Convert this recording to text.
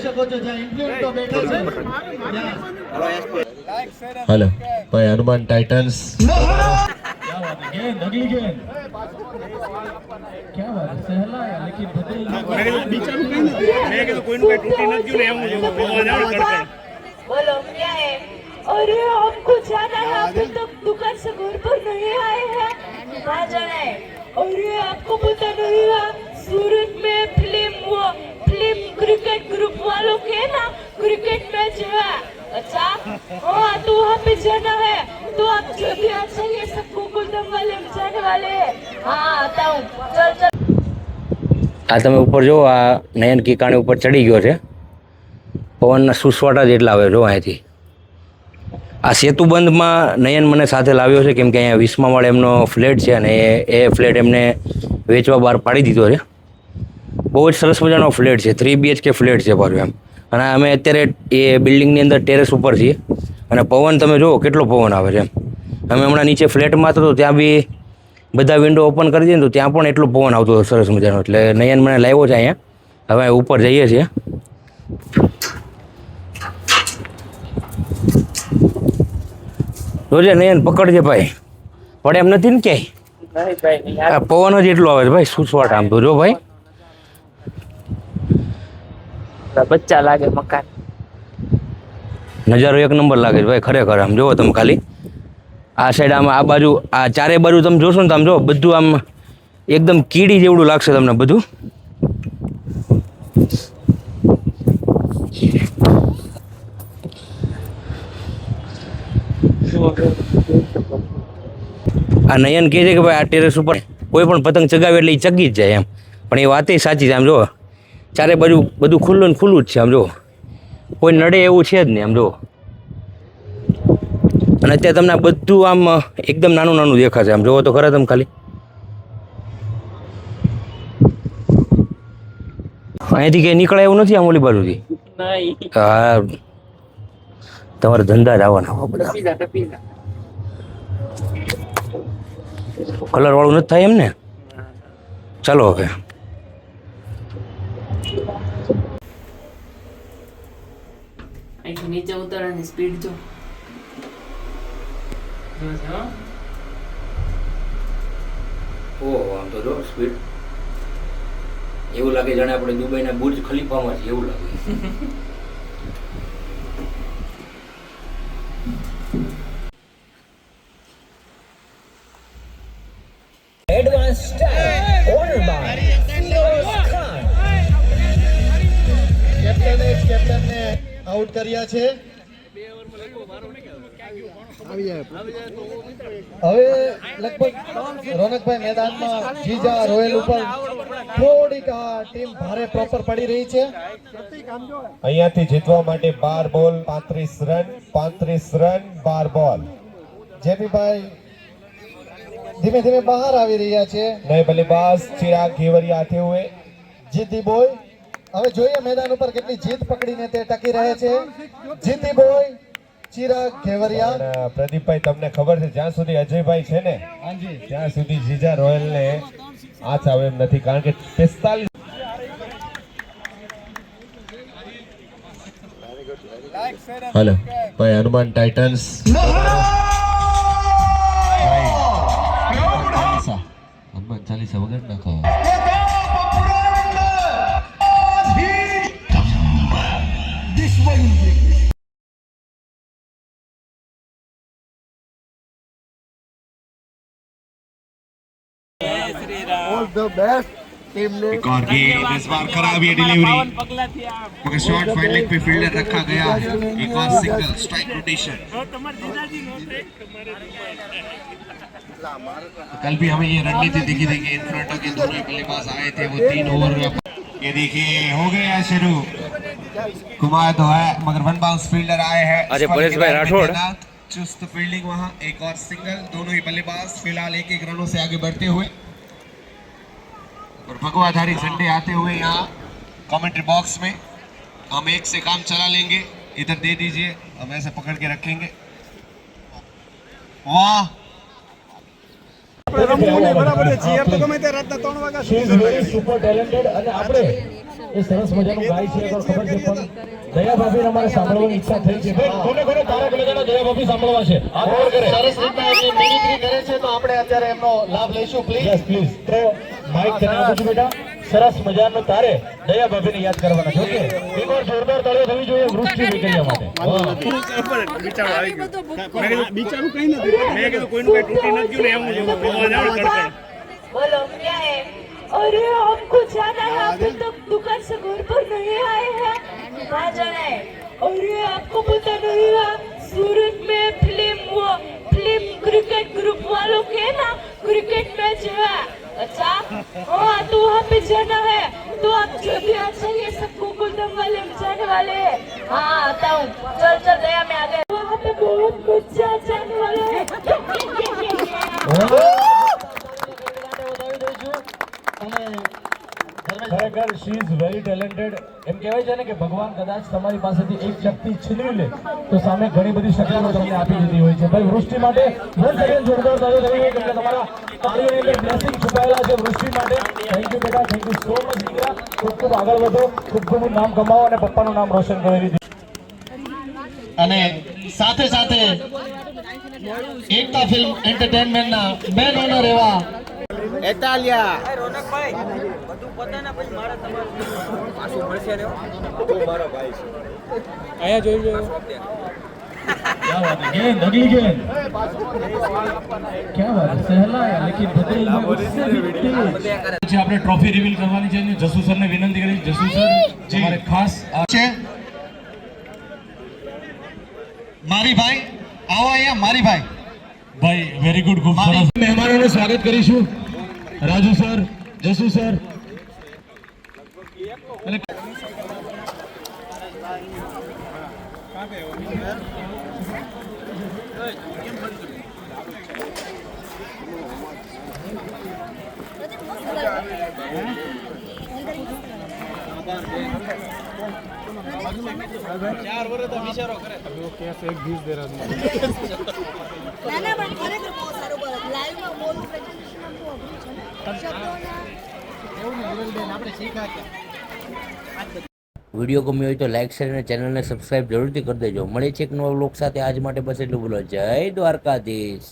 શકો છો જ્યાં ઇન્ફ્લુએન્સ તો બેઠો છે हेलो भाई हनुमान टाइटंस क्या बात है गेंद अगली गेंद क्या बात है सहला है लेकिन बदल बिचारू कहीं मैं के तो कोई नु टूटी न क्यों ले आऊं जो आवाज आवे करके बोलो क्या है अरे हमको जाना है अभी तक दुकान से घर पर नहीं आए हैं कहाँ जाना है अरे आपको पता नहीं है सूरत में फिल्म क्रिकेट ग्रुप वालों के ना क्रिकेट मैच है अच्छा हाँ तो वहाँ पे जाना है तो आप जल्दी आ जाइए सब गोकुलधाम वाले में जाने वाले हैं हाँ आता हूँ चल चल આ તમે ઉપર જો આ નયન કીકાણી ઉપર ચડી ગયો છે પવનના સુસવાટા જેટલા આવે જો અહીંથી આ સેતુબંધમાં નયન મને સાથે લાવ્યો છે કેમ કે અહીંયા 20મા માળે એમનો ફ્લેટ છે અને એ ફ્લેટ એમને વેચવા બહાર પાડી દીધો છે બહુ જ સરસ મજાનો ફ્લેટ છે 3 BHK ફ્લેટ છે પાછું એમ અને અમે અત્યારે એ બિલ્ડિંગની અંદર ટેરેસ ઉપર છીએ અને પવન તમે જુઓ કેટલો પવન આવે છે એમ અમે હમણાં નીચે ફ્લેટમાં હતો તો ત્યાં બી બધા વિન્ડો ઓપન કરી દઈએ તો ત્યાં પણ એટલો પવન આવતો સરસ મજાનો એટલે નયન મને લાવ્યો છે અહીંયા હવે ઉપર જઈએ છીએ જોજે નયન પકડજે ભાઈ પડે એમ નથી ને ક્યાંય પવન જ એટલો આવે છે ભાઈ સુસવાટ આમ તો જો ભાઈ बच्चा लागे मकान નજારો એક નંબર લાગે છે ભાઈ ખરેખર આમ જોવો તમે ખાલી આ સાઈડ આમ આ બાજુ આ ચારે બાજુ તમે જોશો ને તો આમ જો બધું આમ એકદમ કીડી જેવડું લાગશે તમને બધું આ નયન કહે છે કે ભાઈ આ ટેરેસ ઉપર કોઈ પણ પતંગ ચગાવે એટલે એ ચગી જ જાય એમ પણ એ વાત સાચી છે આમ જો ચારે બાજુ બધું ખુલ્લું ને ખુલ્લું જ છે આમ જો કોઈ નડે એવું છે જ નહીં આમ જો અને અત્યારે તમને બધું આમ એકદમ નાનું નાનું દેખાશે આમ જોવો તો ખરા તમે ખાલી અહીંથી કંઈ નીકળે એવું નથી આમ ઓલી બાજુથી હા તમારે ધંધા જ આવવાના બધા કલર વાળું નથી થાય એમ ને ચાલો હવે અહીંથી નીચે ઉતરવાની સ્પીડ જો ઓહો આમ તો જો સ્પીડ એવું લાગે જાણે આપણે દુબઈના બુર્જ ખલીફામાં છે એવું લાગે એડવાન્સ સ્ટાઇલ ઓર્ડર બાય કેપ્ટનને આઉટ કર્યા છે હવે લગભગ રોનકભાઈ મેદાનમાં જીજા રોયલ ઉપર થોડીક આ ટીમ ભારે પ્રોપર પડી રહી છે અહીંયાથી જીતવા માટે 12 બોલ 35 રન 12 બોલ જેપીભાઈ ધીમે ધીમે બહાર આવી રહ્યા છે नए बल्लेबाज चिराग घेवरिया आते हुए જીતી બોય હવે જોઈએ મેદાન ઉપર કેટલી જીત પકડીને તે ટકી રહે છે જીતી બોય ચિરાગ ઘેવરિયા અને પ્રદીપભાઈ તમને ખબર છે જ્યાં સુધી અજયભાઈ છે ને હાજી ત્યાં સુધી જીજા રોયલ ને હાથ આવે એમ નથી કારણ કે 45 हेलो भाई हनुमान टाइटंस हनुमान 40 वगैरह ना कहो ऑल द बेस्ट टीम ने एक और गेंद इस बार खराब ये डिलीवरी मगर शॉट फाइन लेग पे फील्डर रखा गया एक और सिंगल स्ट्राइक रोटेशन कल भी हमें ये रणनीति दिखी थी कि इन फ्रंट के दोनों बल्लेबाज आए थे वो 3 ओवर ये देखिए हो गया शुरू घुमाया तो है मगर वन बाउंस फील्डर आए हैं अरे परेश भाई राठौड़ चुस्त फील्डिंग वहां एक और सिंगल दोनों ही बल्लेबाज फिलहाल एक रनों से आगे बढ़ते हुए और भगवाधारी झंडे आते हुए यहाँ कमेंट्री बॉक्स में हम एक से काम चला लेंगे इधर दे दीजिए हम ऐसे पकड़ के रखेंगे वाह બરાબર છે જીઆર તો ગમે તે રાતના 3 વાગ્યા સુધી સુપર ટેલેન્ટેડ અને આપણે એ સરસ મજાનું ગાય છે તો ખબર છે પણ દયા ભાભીને અમારે સાંભળવાની ઈચ્છા થઈ છે કોને કોને તારા કલેજાના દયા ભાભી સાંભળવા છે આ ઓર કરે સરસ રીતના એમની મિમિક્રી કરે છે તો આપણે અત્યારે એમનો લાભ લઈશું પ્લીઝ. યસ પ્લીઝ તો માઈક તને આપું છું બેટા સરસ મજાનું તારે દયા ભાભીને યાદ કરવાના છે ઓકે એક વાર જોરદાર તાળીઓ થવી જોઈએ વૃષ્ટિ વિકલ્યા માટે बोलो क्या है? अरे हमको जाना है, अभी तक दुकान से घर पर नहीं आए हैं। कहाँ जाना है? अरे आपको पता नहीं है, सूरत में फिल्म क्रिकेट ग्रुप वालों के ना क्रिकेट मैच है। अच्छा हाँ तो वहाँ पे जाना है, तो आप जल्दी आ जाइए, सब गोकुलधाम वाले में जाने वाले हैं। हाँ आता हूँ, चल चल दया में आ गए। वहाँ पे बहुत मजा जाने वाला है। ખરેખર શી ઇઝ વેરી ટેલેન્ટેડ એમ કહેવાય છે ને કે ભગવાન કદાચ તમારી પાસેથી એક શક્તિ છીનવી લે તો સામે ઘણી બધી શક્તિઓ તમને આપી દીધી હોય છે ભાઈ વૃષ્ટિ માટે વન્સ અગેન જોરદાર તાળીઓ થવી જોઈએ કેમ કે તમારા તાળીઓની અંદર બ્લેસિંગ છુપાયેલા છે વૃષ્ટિ માટે થેન્ક યુ બેટા થેન્ક યુ સો મચ દીકરા ખૂબ ખૂબ આગળ વધો ખૂબ ખૂબ નામ કમાવો અને પપ્પાનું નામ રોશન કરી દીધું અને સાથે સાથે એકતા ફિલ્મ એન્ટરટેનમેન્ટના મેન ઓનર એવા क्या बात है गेंद अगली गेंद क्या बात है सहलाया लेकिन बदल में उससे भी तेज આપણે ટ્રોફી રિવીલ કરવાની છે અને જસુ સરને વિનંતી કરી જસુ સર તમારે ખાસ છે મારી ભાઈ આવો અહીંયા મારી ભાઈ ભાઈ વેરી ગુડ ખૂબ સરસ મહેમાનોનું સ્વાગત કરીશું રાજુ સર જસુ સર અને ના પણ ખરેખર બહુ સારું બોલો લાઈવમાં બોલવું પ્રેઝન્ટેશનમાં બહુ અઘરું છે શબ્દોના વિડીયો ગમ્યો હોય તો લાઇક શેર અને ચેનલને સબસ્ક્રાઈબ જરૂરથી કરી દેજો. મળે છે એક નવા વ્લોગ સાથે. આજ માટે બસ એટલું બોલો. જય દ્વારકાધીશ.